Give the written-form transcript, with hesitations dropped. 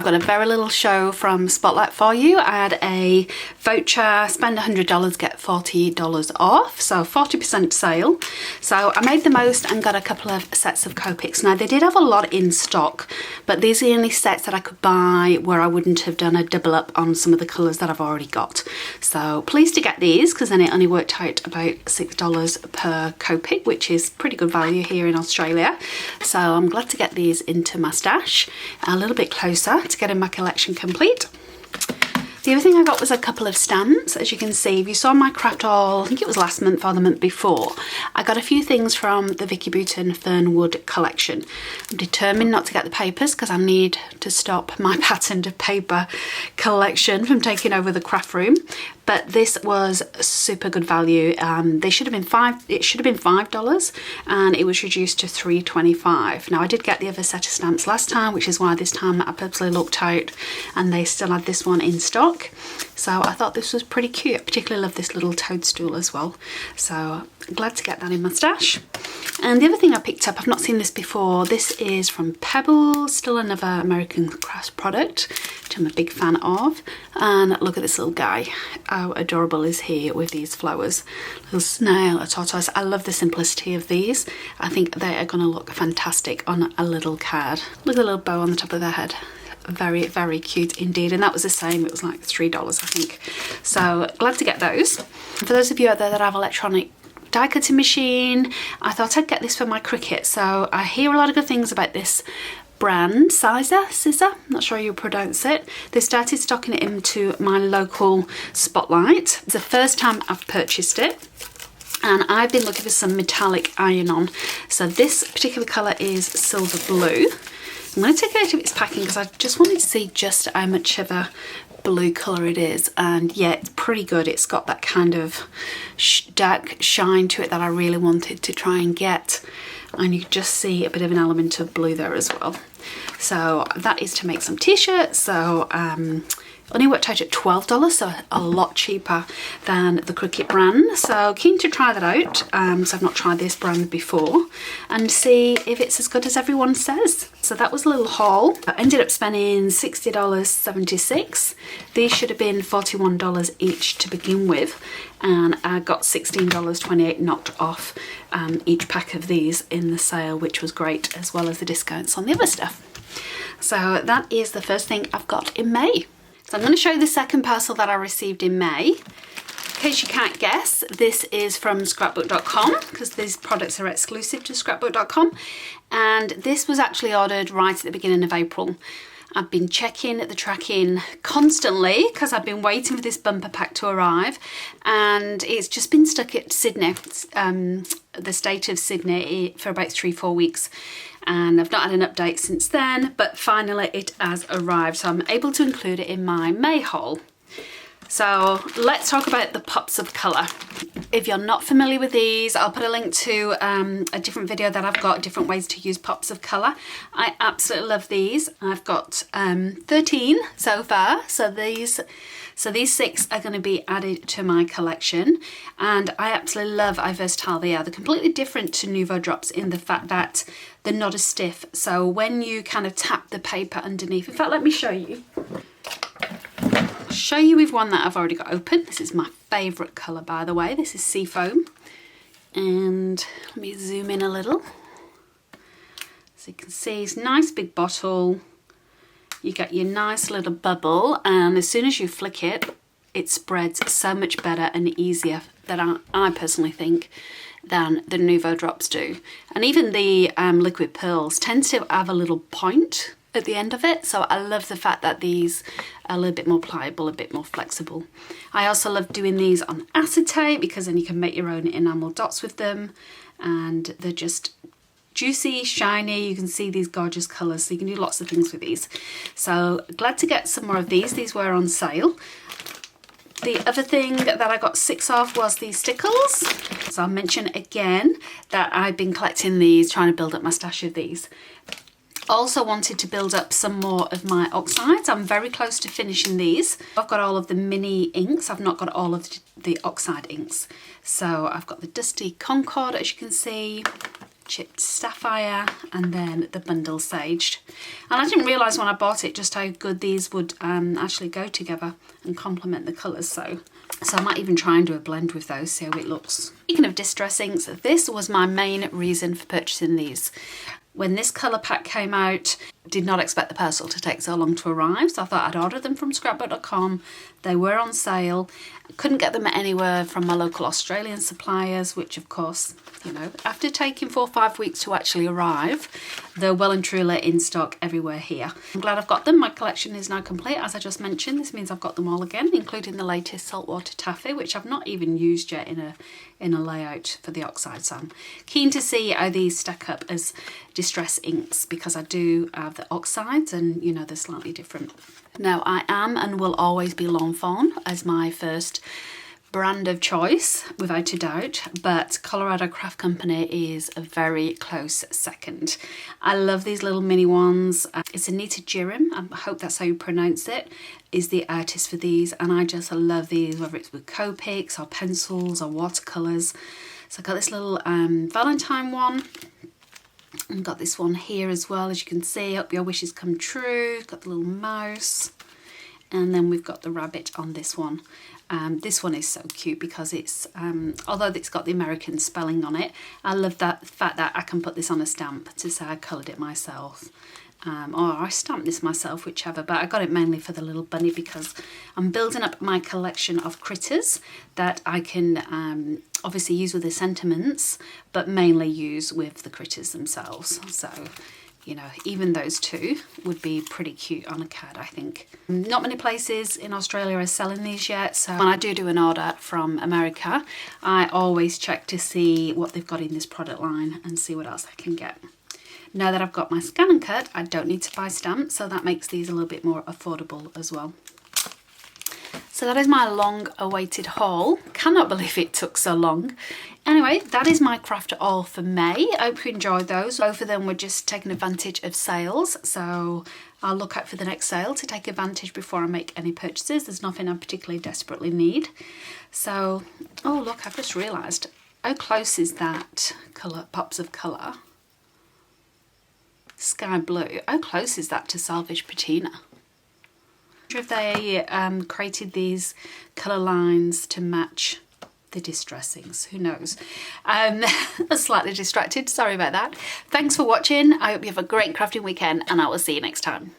I've got a very little show from Spotlight for you. I had a voucher, spend $100, get $40 off, so 40% sale. So I made the most and got a couple of sets of Copics. Now they did have a lot in stock, but these are the only sets that I could buy where I wouldn't have done a double up on some of the colours that I've already got. So pleased to get these, because then it only worked out about $6 per Copic, which is pretty good value here in Australia. So I'm glad to get these into my stash a little bit closer to getting my collection complete. The other thing I got was a couple of stamps. As you can see, if you saw my craft haul, I think it was last month or the month before, I got a few things from the Vikki Bhutan Fernwood collection. I'm determined not to get the papers because I need to stop my patterned paper collection from taking over the craft room. But this was super good value. It should have been $5 and it was reduced to $3.25. Now I did get the other set of stamps last time, which is why this time I purposely looked out and they still had this one in stock. So I thought this was pretty cute. I particularly love this little toadstool as well. So glad to get that in my stash. And the other thing I picked up, I've not seen this before, this is from Pebbles, still another American craft product, which I'm a big fan of. And look at this little guy. How adorable is he with these flowers? Little snail, a tortoise. I love the simplicity of these. I think they are going to look fantastic on a little card. Look at the little bow on the top of their head. Very, very cute indeed. And that was the same, it was like $3 I think. So glad to get those. And for those of you out there that have electronic die cutting machine, I thought I'd get this for my Cricut. So I hear a lot of good things about this brand, Siser, not sure how you pronounce it. They started stocking it into my local Spotlight. It's the first time I've purchased it. And I've been looking for some metallic iron-on. So this particular colour is silver blue. I'm going to take it out of its packing because I just wanted to see just how much of a blue colour it is, and yeah, it's pretty good. It's got that kind of dark shine to it that I really wanted to try and get, and you can just see a bit of an element of blue there as well. So that is to make some t-shirts. So only worked out at $12, so a lot cheaper than the Cricut brand. So keen to try that out. So I've not tried this brand before, and see if it's as good as everyone says. So that was a little haul. I ended up spending $60.76. These should have been $41 each to begin with, and I got $16.28 knocked off each pack of these in the sale, which was great, as well as the discounts on the other stuff. So that is the first thing I've got in May. So I'm going to show you the second parcel that I received in May. In case you can't guess, this is from scrapbook.com, because these products are exclusive to scrapbook.com, and this was actually ordered right at the beginning of April. I've been checking the tracking constantly because I've been waiting for this bumper pack to arrive, and it's just been stuck at Sydney, the state of Sydney, for about 3-4 weeks. And I've not had an update since then, but finally it has arrived, so I'm able to include it in my May haul. So let's talk about the pops of colour. If you're not familiar with these, I'll put a link to a different video that I've got, different ways to use pops of colour. I absolutely love these. I've got 13 so far, so these 6 are going to be added to my collection, and I absolutely love how versatile they are. They're completely different to Nuvo drops in the fact that they're not as stiff, so when you kind of tap the paper underneath, in fact let me show you. I'll show you with one that I've already got open. This is my favourite colour, by the way. This is Seafoam, and let me zoom in a little. So you can see it's a nice big bottle. You get your nice little bubble, and as soon as you flick it, it spreads so much better and easier than I personally think than the Nuvo drops do. And even the liquid pearls tend to have a little point at the end of it, so I love the fact that these are a little bit more pliable, a bit more flexible. I also love doing these on acetate because then you can make your own enamel dots with them, and they're just juicy, shiny. You can see these gorgeous colours, so you can do lots of things with these. So glad to get some more of these. These were on sale. The other thing that I got 6 of was these stickles. So I'll mention again that I've been collecting these, trying to build up my stash of these. Also wanted to build up some more of my oxides. I'm very close to finishing these. I've got all of the mini inks. I've not got all of the oxide inks. So I've got the Dusty Concord, as you can see. chipped sapphire, and then the bundle saged. And I didn't realise when I bought it just how good these would actually go together and complement the colours. So I might even try and do a blend with those, see how it looks. Speaking of distress inks, this was my main reason for purchasing these. When this colour pack came out, did not expect the parcel to take so long to arrive, so I thought I'd order them from scrapbook.com. They were on sale. Couldn't get them anywhere from my local Australian suppliers, which of course, you know, after taking 4 or 5 weeks to actually arrive, they're well and truly in stock everywhere here. I'm glad I've got them. My collection is now complete, as I just mentioned. This means I've got them all again, including the latest saltwater taffy, which I've not even used yet in a layout for the oxide. So I'm keen to see how these stack up as distress inks, because I do have the oxides and, you know, they're slightly different. Now, I am and will always be Lawn Fawn as my first brand of choice, without a doubt, but Colorado Craft Company is a very close second. I love these little mini ones. It's Anita Jirim, I hope that's how you pronounce it, is the artist for these, and I just love these, whether it's with Copics or pencils or watercolours. So I got this little Valentine one, and got this one here as well, as you can see. Hope your wishes come true. Got the little mouse, and then we've got the rabbit on this one. This one is so cute because it's, although it's got the American spelling on it, I love that fact that I can put this on a stamp to say I coloured it myself. Or I stamped this myself, whichever, but I got it mainly for the little bunny because I'm building up my collection of critters that I can obviously use with the sentiments, but mainly use with the critters themselves. So, you know, even those two would be pretty cute on a card, I think. Not many places in Australia are selling these yet, so when I do an order from America, I always check to see what they've got in this product line and see what else I can get. Now that I've got my scan and cut, I don't need to buy stamps, so that makes these a little bit more affordable as well. So that is my long-awaited haul. Cannot believe it took so long. Anyway, that is my craft haul for May. I hope you enjoyed those. Both of them were just taking advantage of sales, so I'll look out for the next sale to take advantage before I make any purchases. There's nothing I particularly desperately need. So, oh look, I've just realised, how close is that colour, pops of colour? Sky blue. How close is that to Salvage Patina? I wonder if they created these colour lines to match the distressings. Who knows? I'm slightly distracted. Sorry about that. Thanks for watching. I hope you have a great crafting weekend, and I will see you next time.